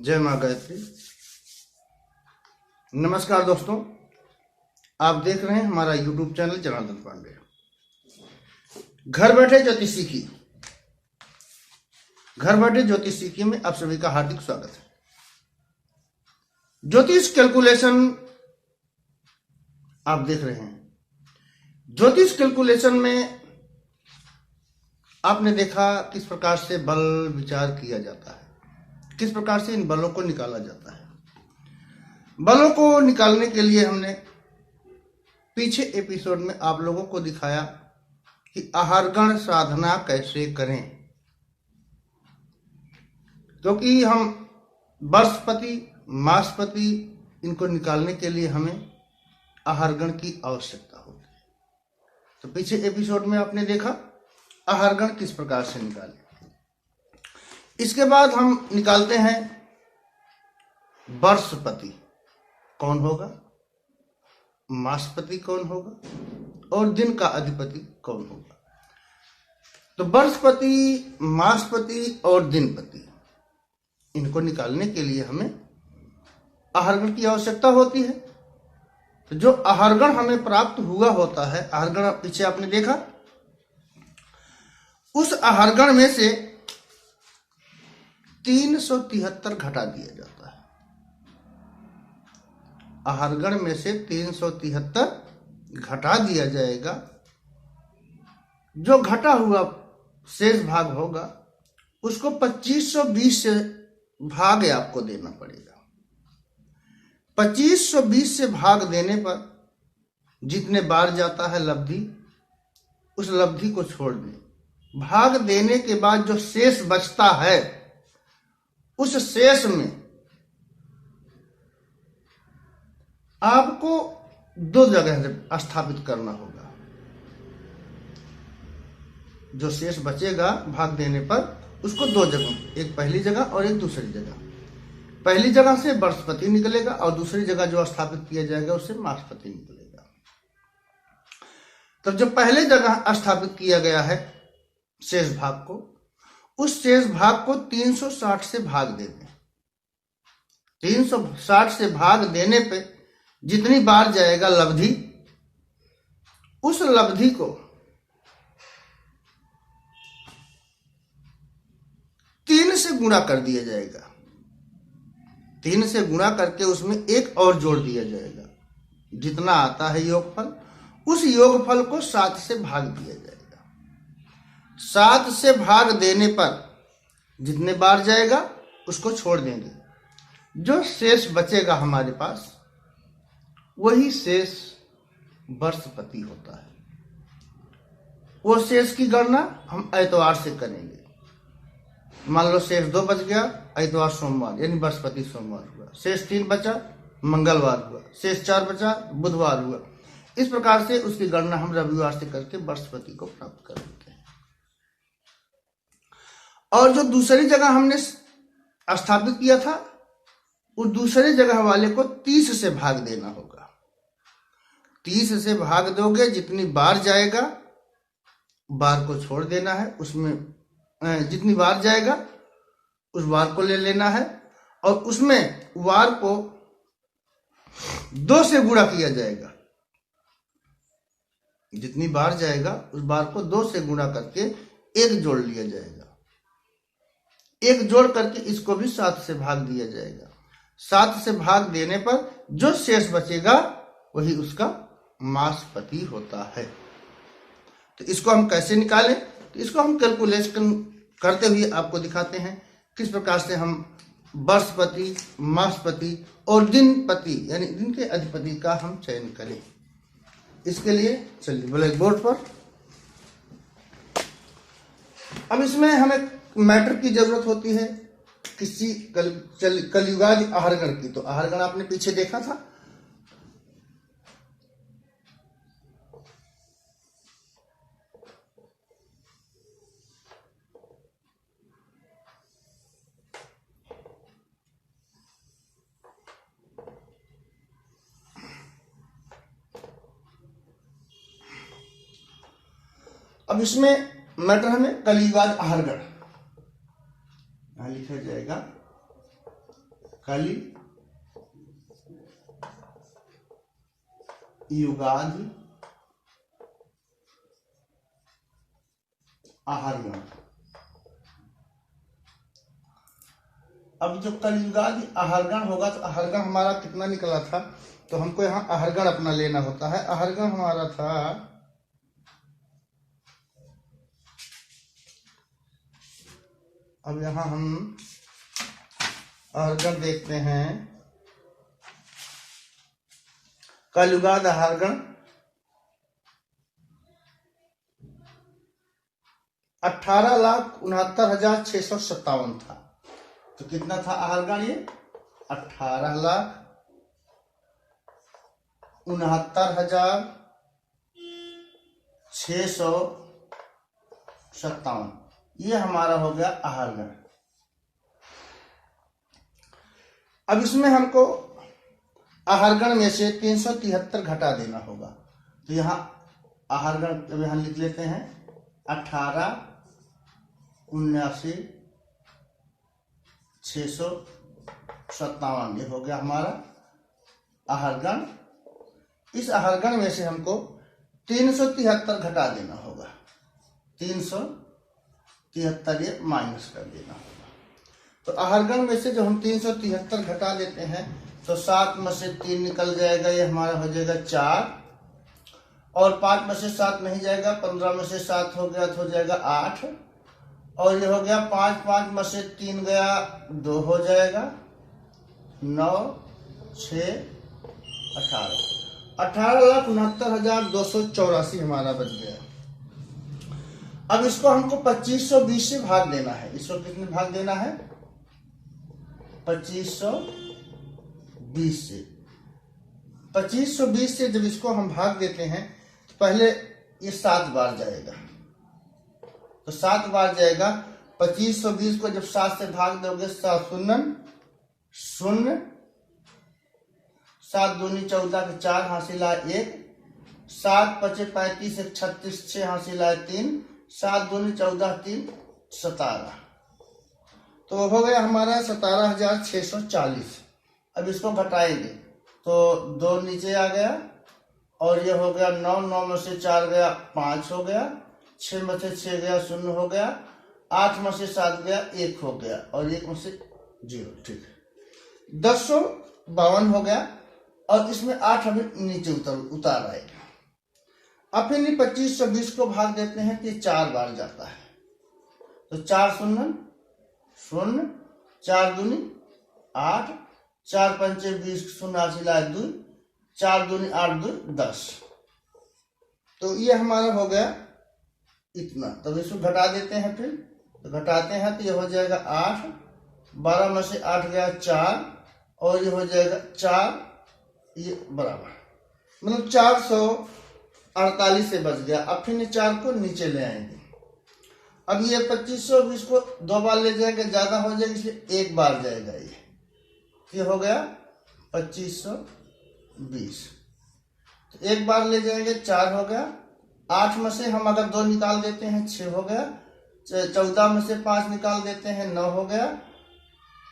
जय मां गायत्री। नमस्कार दोस्तों, आप देख रहे हैं हमारा YouTube चैनल जनार्दन पांडे। घर बैठे ज्योतिष सीखिए, घर बैठे ज्योतिष सीखिए में आप सभी का हार्दिक स्वागत है। ज्योतिष कैलकुलेशन आप देख रहे हैं। ज्योतिष कैलकुलेशन में आपने देखा किस प्रकार से बल विचार किया जाता है, किस प्रकार से इन बलों को निकाला जाता है। बलों को निकालने के लिए हमने पीछे एपिसोड में आप लोगों को दिखाया कि आहारगण साधना कैसे करें, क्योंकि हम वर्षपति मासपति इनको निकालने के लिए हमें आहारगण की आवश्यकता होती है। तो पीछे एपिसोड में आपने देखा आहारगण किस प्रकार से निकाले। इसके बाद हम निकालते हैं वर्षपति कौन होगा, मासपति कौन होगा और दिन का अधिपति कौन होगा। तो वर्षपति, मासपति और दिनपति इनको निकालने के लिए हमें आहारगण की आवश्यकता होती है। तो जो आहारगण हमें प्राप्त हुआ होता है, आहारगण पीछे आपने देखा, उस आहारगण में से 373 घटा दिया जाता है। आहारगण में से 373 घटा दिया जाएगा। जो घटा हुआ शेष भाग होगा उसको 2520 से भाग आपको देना पड़ेगा। 2520 से भाग देने पर जितने बार जाता है लब्धि, उस लब्धि को छोड़ दें। भाग देने के बाद जो शेष बचता है उस शेष में आपको दो जगह स्थापित करना होगा। जो शेष बचेगा भाग देने पर उसको दो जगह, एक पहली जगह और एक दूसरी जगह। पहली जगह से वर्षपति निकलेगा और दूसरी जगह जो स्थापित किया जाएगा उससे मासपति निकलेगा। तो जब पहले जगह स्थापित किया गया है शेष भाग को, उस शेष भाग को 360 से भाग दे दें। 360 से भाग देने पे जितनी बार जाएगा लब्धि, उस लब्धि को 3 से गुणा कर दिया जाएगा। 3 से गुणा करके उसमें एक और जोड़ दिया जाएगा। जितना आता है योगफल, उस योगफल को 7 से भाग दिया जाएगा। 7 से भाग देने पर जितने बार जाएगा उसको छोड़ देंगे। जो शेष बचेगा हमारे पास वही शेष वर्षपति होता है। वो शेष की गणना हम एतवार से करेंगे। मान लो शेष 2 बच गया, एतवार सोमवार यानी वर्षपति सोमवार हुआ। शेष 3 बचा, मंगलवार हुआ। शेष 4 बचा, बुधवार हुआ। इस प्रकार से उसकी गणना हम रविवार से करके वर्षपति को प्राप्त कर लेते हैं। और जो दूसरी जगह हमने स्थापित किया था, उस दूसरी जगह वाले को 30 से भाग देना होगा। 30 से भाग दोगे, जितनी बार जाएगा बार को छोड़ देना है। उसमें जितनी बार जाएगा उस बार को ले लेना है और उसमें वार को 2 से गुणा किया जाएगा। जितनी बार जाएगा उस बार को 2 से गुणा करके एक जोड़ लिया जाएगा। एक जोड़ करके इसको भी 7 से भाग दिया जाएगा। 7 से भाग देने पर जो शेष बचेगा वही उसका मासपति होता है। तो इसको हम कैसे निकालें, तो इसको हम कैलकुलेशन करते हुए आपको दिखाते हैं किस प्रकार से हम वर्षपति, मासपति और दिनपति यानी दिन के अधिपति का हम चयन करें। इसके लिए चलिए ब्लैक बोर्ड पर। अब इसमें हमें मैटर की जरूरत होती है किसी कलयुगादि आहारगण की। तो आहारगण आपने पीछे देखा था। अब इसमें मैटर हमें कलयुगादि आहारगण लिखा जाएगा कलि युगादि आहारगण। अब जो कलयुगादि आहारगण होगा तो आहारगण हमारा कितना निकला था, तो हमको यहाँ आहारगण अपना लेना होता है। आहारगण हमारा था अब यहाँ हम आहारगण देखते हैं। कलयुगादि आहारगण 18,69,657 था। तो कितना था आहारगण ये? 18,69,657 ये हमारा हो गया आहारगण। अब इसमें हमको आहारगण में से 373 घटा देना होगा। तो यहाँ आहारगण अब यहाँ लिख लेते हैं 18,79,657 ये हो गया हमारा आहारगण। इस आहारगण में से हमको 373 घटा देना होगा। 373 ये माइनस कर देना होगा। तो आहारगण में से जब हम 373 घटा लेते हैं तो 7 में से 3 निकल जाएगा, ये हमारा हो जाएगा 4। और 5 में से 7 नहीं जाएगा, 15 में से 7 हो गया तो हो जाएगा 8। और ये हो गया 5 में से 3 गया 2 हो जाएगा 9 6 18 18,69,284 हमारा बच गया। अब इसको हमको 2520 से भाग देना है। इसको कितने भाग देना है? 2520 से। 2520 से जब इसको हम भाग देते हैं तो पहले ये 7 बार जाएगा, तो 7 बार जाएगा। 2520 को जब 7 से भाग दोगे 7 शून्य 0, 7 दूनी 14 के 4 हासिल आए 1, 7 पचे 35 1 36 6 हासिल आए 3, 7 दूनी 14 3 17। तो हो गया हमारा 17,640। अब इसको घटाएंगे तो 2 नीचे आ गया और ये हो गया 9, 9 में से 4 गया 5 हो गया, 6 में से 6 गया 0 हो गया, 8 में से 7 गया 1 हो गया और 1 में से 0। ठीक है, 1052 हो गया। और इसमें 8 अभी नीचे उतार आएगा। अब फिर 2520 को भाग देते हैं कि 4 बार जाता है, तो 4 शून्य 0, 4 दूनी 8, 4 पंचे 20 0 हासिल 2, 4 दूनी 8 2 10। तो ये हमारा हो गया इतना। तब इसको घटा देते हैं, फिर तो घटाते हैं तो ये हो जाएगा 8, 12 में से 8 गया 4 और ये हो जाएगा 4, ये बराबर मतलब 448 से बच गया। अब फिर 4 को नीचे ले आएंगे। अब ये 2520 को 2 बार ले जाएगा, ज्यादा हो जाएगा इसलिए 1 बार जाएगा। ये हो गया 2520, तो 1 बार ले जाएंगे 4 हो गया। 8 में से हम अगर 2 निकाल देते हैं 6 हो गया, 14 में से 5 निकाल देते हैं 9 हो गया,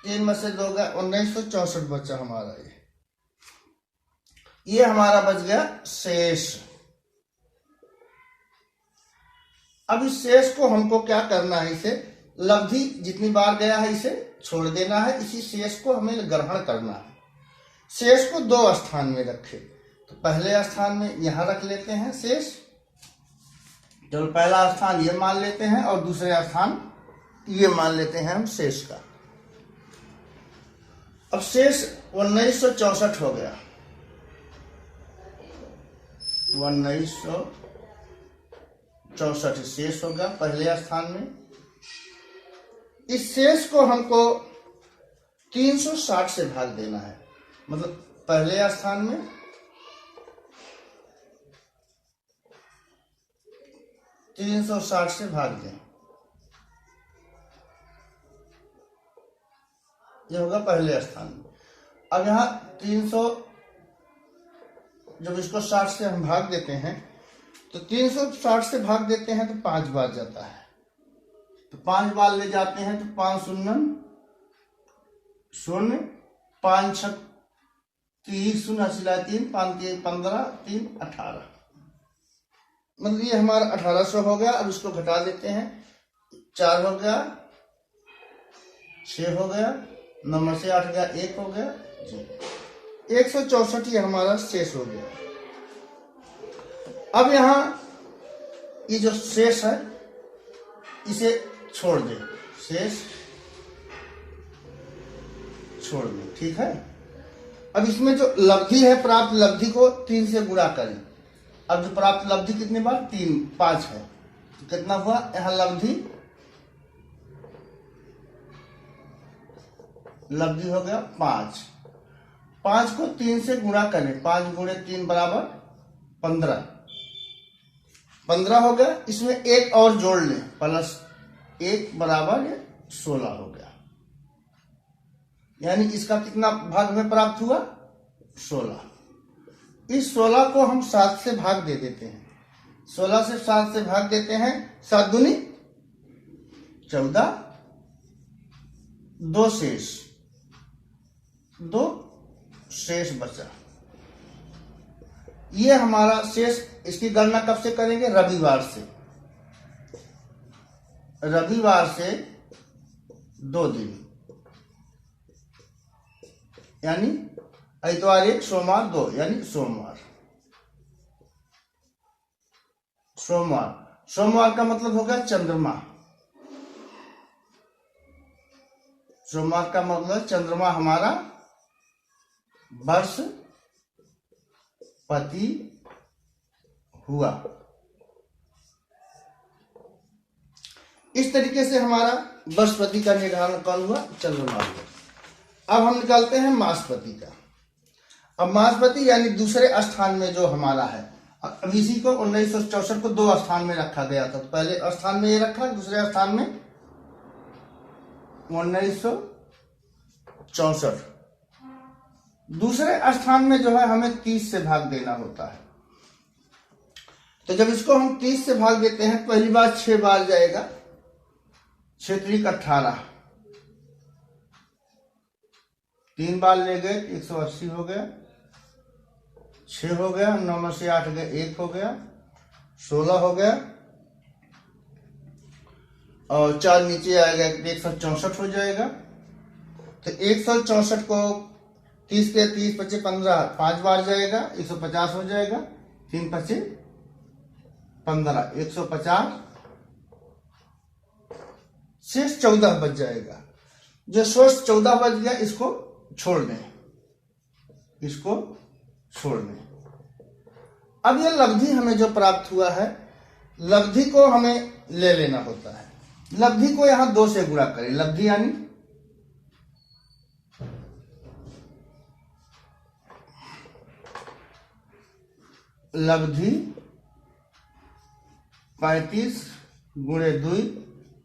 3 में से 2 गया 1964 बचा हमारा। ये हमारा बच गया शेष। अब इस शेष को हमको क्या करना है, इसे लब्धि जितनी बार गया है इसे छोड़ देना है, इसी शेष को हमें ग्रहण करना है। शेष को 2 स्थान में रखे, तो पहले स्थान में यहां रख लेते हैं शेष। तो पहला स्थान ये मान लेते हैं और दूसरे स्थान ये मान लेते हैं हम शेष का। अब शेष 1964 हो गया। 1964 शेष हो गया पहले स्थान में। इस शेष को हमको 360 से भाग देना है, मतलब पहले स्थान में 360 से भाग दें, ये होगा पहले स्थान में। अब यहाँ 300 जब इसको 60 से हम भाग देते हैं तो 360 से भाग देते हैं तो 5 बार जाता है, तो 5 बार ले जाते हैं तो 5 शून्य 0, 5 6 30, 0 सिला 3, 5 3 15, 3 18, मतलब ये हमारा 1800 हो गया। अब इसको घटा देते हैं, 4 हो गया, 6 हो गया, 9 में से 8 गया, 1 हो गया जी, 164 ये हमारा शेष हो गया। अब यहाँ ये जो शेष है इसे छोड़ दे, शेष छोड़ दे, ठीक है। अब इसमें जो लब्धि है, प्राप्त लब्धि को 3 से गुणा करें। अब जो प्राप्त लब्धि कितने बार, 3 5 है, तो कितना हुआ यहाँ लब्धि, लब्धि हो गया 5। 5 को 3 से गुणा करें, 5 गुणे 3 बराबर 15, 15 हो गया। इसमें एक और जोड़ लें, प्लस 1 बराबर 16 हो गया, यानी इसका कितना भाग में प्राप्त हुआ, 16। इस 16 को हम 7 से भाग दे देते हैं, 16 से 7 से भाग देते हैं, 7 दूनी 14, 2 शेष, 2 शेष बचा। ये हमारा शेष, इसकी गणना कब से करेंगे, रविवार से, रविवार से 2 दिन, यानी इतवार 1, सोमवार 2, यानी सोमवार। सोमवार, सोमवार का मतलब हो गया चंद्रमा, सोमवार का मतलब चंद्रमा हमारा वर्ष पति हुआ। इस तरीके से हमारा वर्षपति का निर्धारण कौन हुआ, चंद्रमा हुआ। अब हम निकालते हैं मासपति का। अब मासपति यानी दूसरे स्थान में जो हमारा है, अब इसी को 1964 को 2 स्थान में रखा गया था, तो पहले स्थान में ये रखा, दूसरे स्थान में 1964। दूसरे स्थान में जो है हमें 30 से भाग देना होता है, तो जब इसको हम 30 से भाग देते हैं, पहली बार 6 बार जाएगा, 6 3 18, 3 बार ले गए 180 हो गया, 6 हो गया, 9 में से 8 गए, 1 हो गया, 16 हो गया, और 4 नीचे आएगा 164 हो जाएगा। तो 164 को 30 के 30 25 15, 5 बार जाएगा, 150 हो जाएगा, 3 25 15, 150, शेष 14 बच जाएगा। जो शेष 14 बच गया इसको छोड़ दें, इसको छोड़ दें। अब ये लब्धि हमें जो प्राप्त हुआ है, लब्धि को हमें ले लेना होता है। लब्धि को यहां 2 से गुणा करें, लब्धि यानी लब्धि 35 गुणे 2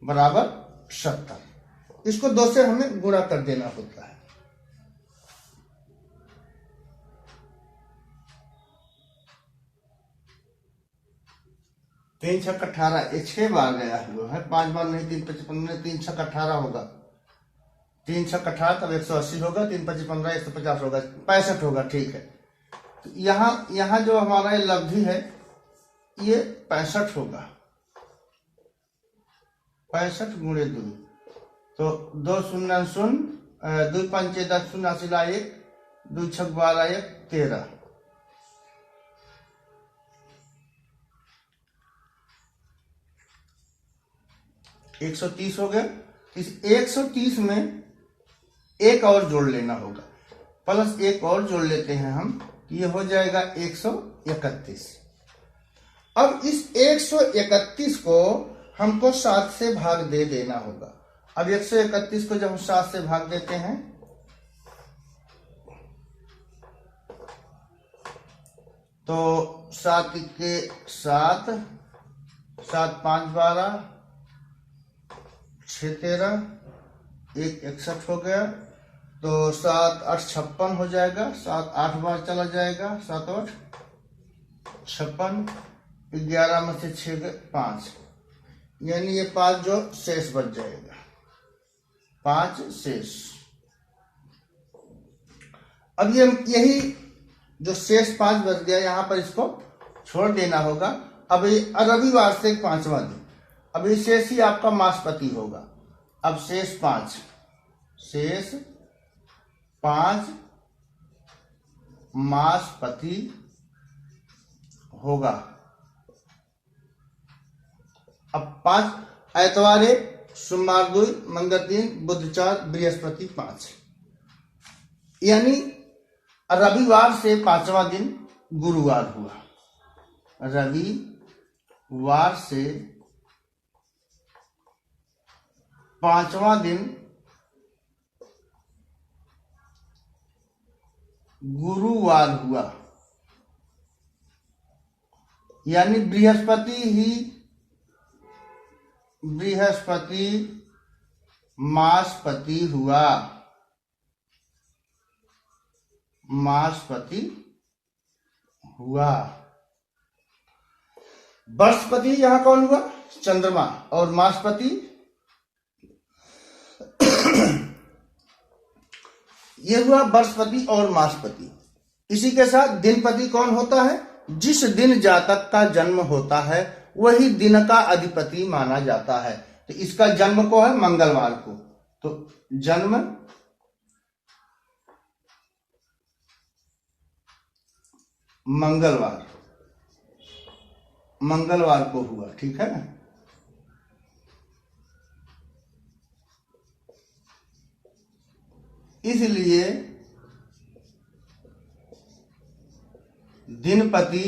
बराबर 70, इसको 2 से हमें गुणा कर देना होता है। तीन 6 18, ये 6 बार गया है, 5 बार नहीं, 3 25 15, 3 6 18 होगा, 3 6 18 तब 180 होगा, 3 25 15 150 होगा, 65 होगा, ठीक है। तो यहाँ जो हमारा ये लब्धि है ये 65 होगा, 65 गुणे 2, तो 2 0 0, 2 5 10 0 सिला 1, 2 6 12 1 13, 130 हो गया। इस 130 में एक और जोड़ लेना होगा, प्लस एक और जोड़ लेते हैं हम, ये हो जाएगा 131। अब इस 131 को हमको 7 से भाग दे देना होगा। अब 131 को जब हम 7 से भाग देते हैं तो 7 के 7, 7 5 12, 6 13, 1 61 हो गया, तो 7 8 56 हो जाएगा, 7 8 बार चला जाएगा, 7 8 56, 11 में से 6 गए 5, यानी ये 5 जो शेष बच जाएगा, 5 शेष। अब ये यही जो शेष 5 बच गया यहाँ पर इसको छोड़ देना होगा। अब ये रविवार से 5वां दिन, अब ये शेष ही आपका मासपति होगा। अब शेष 5 मासपति होगा। अब 5 एतवार 1, सोमवार 2, मंगल 3, बुध 4, बृहस्पति 5, यानी रविवार से 5वां दिन गुरुवार हुआ। रविवार से 5वां दिन गुरुवार हुआ, यानी बृहस्पति मासपति हुआ। बृहस्पति यहां कौन हुआ? चंद्रमा। और मासपति ये हुआ बृहस्पति और मासपति। इसी के साथ दिनपति कौन होता है? जिस दिन जातक का जन्म होता है वही दिन का अधिपति माना जाता है। तो इसका जन्म को है मंगलवार को, तो जन्म मंगलवार को हुआ, ठीक है ना। इसलिए दिनपति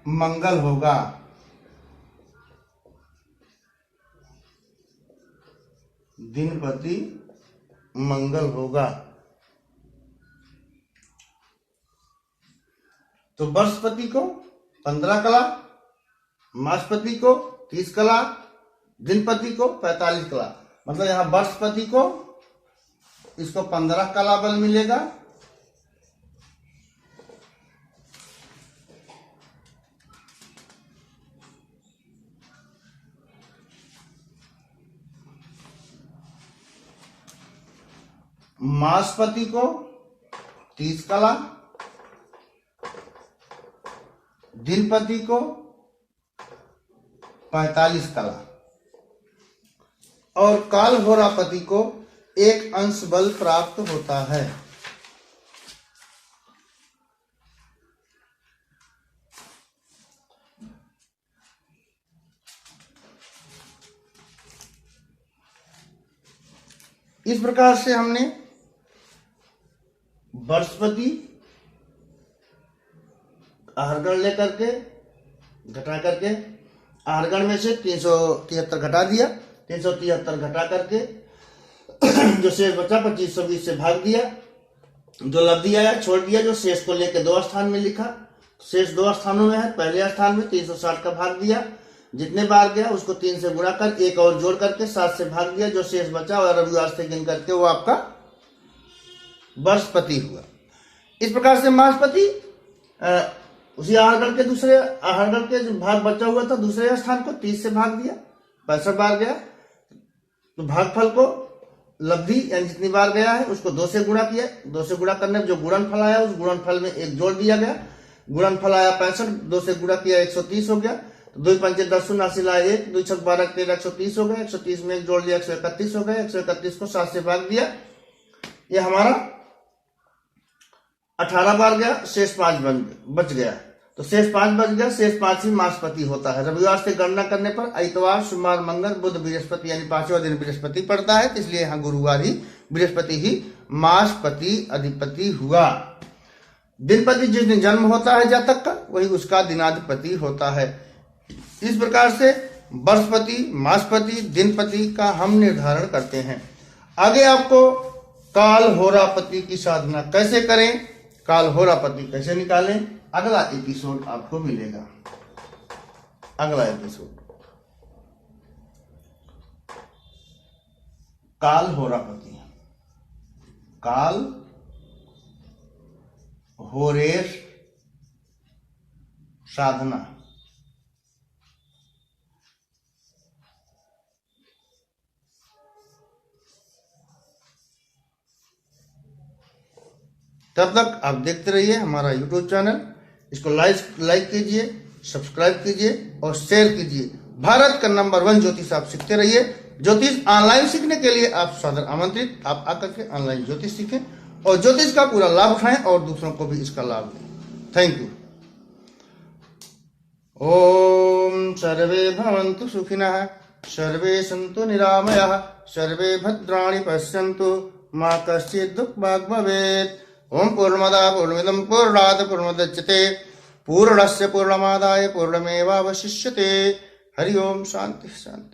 मंगल होगा। दिनपति मंगल होगा। तो बृहस्पति को 15 कला, मासपति को 30 कला, दिनपति को 45 कला। मतलब यहां बृहस्पति को इसको 15 कला बल मिलेगा, मासपति को 30 कला, दिनपति को 45 कला और काल होरापति को 1 अंश बल प्राप्त होता है। इस प्रकार से हमने बृहस्पति आहरगण लेकर के घटा करके आहरगण में से 373 घटा दिया, 373 घटा करके जो शेष बचा 2520 से भाग दिया, जो लब्धि आया छोड़ दिया, जो शेष को लेकर 2 स्थान में लिखा, शेष 2 स्थानों में है। पहले स्थान में 360 का भाग दिया, जितने बार गया उसको 3 से गुणा कर 1 और जोड़ करके 7 से भाग दिया, जो शेष बचा और रविवार से गिन करके वो आपका बृहस्पति हुआ। इस प्रकार से मासपति उसी आहरगण के दूसरे आहरगण के जो भाग बचा हुआ था दूसरे स्थान को 30 से भाग दिया, 65 बार गया, तो भागफल को लब्धि यानी जितनी बार गया है उसको 2 से गुणा किया, 2 से गुणा करने में जो गुणनफल आया उस गुणनफल में 1 जोड़ दिया गया, गुणनफल आया 65, 2 से गुणा किया 130 हो गया, तो 2 पंचे 10 80 लाए 1, 2 छक 12 13 130 हो गया, 130 में 1 जोड़ लिया 131 हो गया, 131 को 7 से भाग दिया, ये हमारा 18 बार गया, शेष 5 बच गया। तो शेष 5 बच गया, शेष 5 ही मासपति होता है। रविवार से गणना करने पर इतवार, सोमवार, मंगल, बुध, बृहस्पति यानी 5वां दिन बृहस्पति पड़ता है, तो इसलिए यहाँ गुरुवार ही बृहस्पति ही मासपति अधिपति हुआ। दिनपति जिस दिन जन्म होता है जातक का वही उसका दिनाधिपति होता है। इस प्रकार से बृहस्पति, मासपति, दिनपति का हम निर्धारण करते हैं। आगे आपको काल होरापति की साधना कैसे करें, काल होरापति कैसे निकालें, अगला एपिसोड आपको मिलेगा। अगला एपिसोड काल होरापति, काल होरेश साधना। तब तक आप देखते रहिए हमारा यूट्यूब चैनल। इसको लाइक कीजिए, सब्सक्राइब कीजिए और शेयर कीजिए। भारत का नंबर 1 ज्योतिष आप सीखते रहिए। ज्योतिष ऑनलाइन सीखने के लिए आप सादर आमंत्रित, आप आकर के ऑनलाइन ज्योतिष सीखें और ज्योतिष का पूरा लाभ उठाएं और दूसरों को भी इसका लाभ दें। Thank you. ओम सर्वे भवन्तु सुखिनः, सर्वे सन्तु निरामयाः, सर्वे भद्राणि पश्यन्तु, मा कश्चित् दुःखभाग् भवेत्। ओम पूर्णमदः पूर्णमिदं पूर्णात् पूर्णमुदच्यते, पूर्णस्य पूर्णमादाय पूर्णमेवावशिष्यते। हरि ओम। शांति शांति।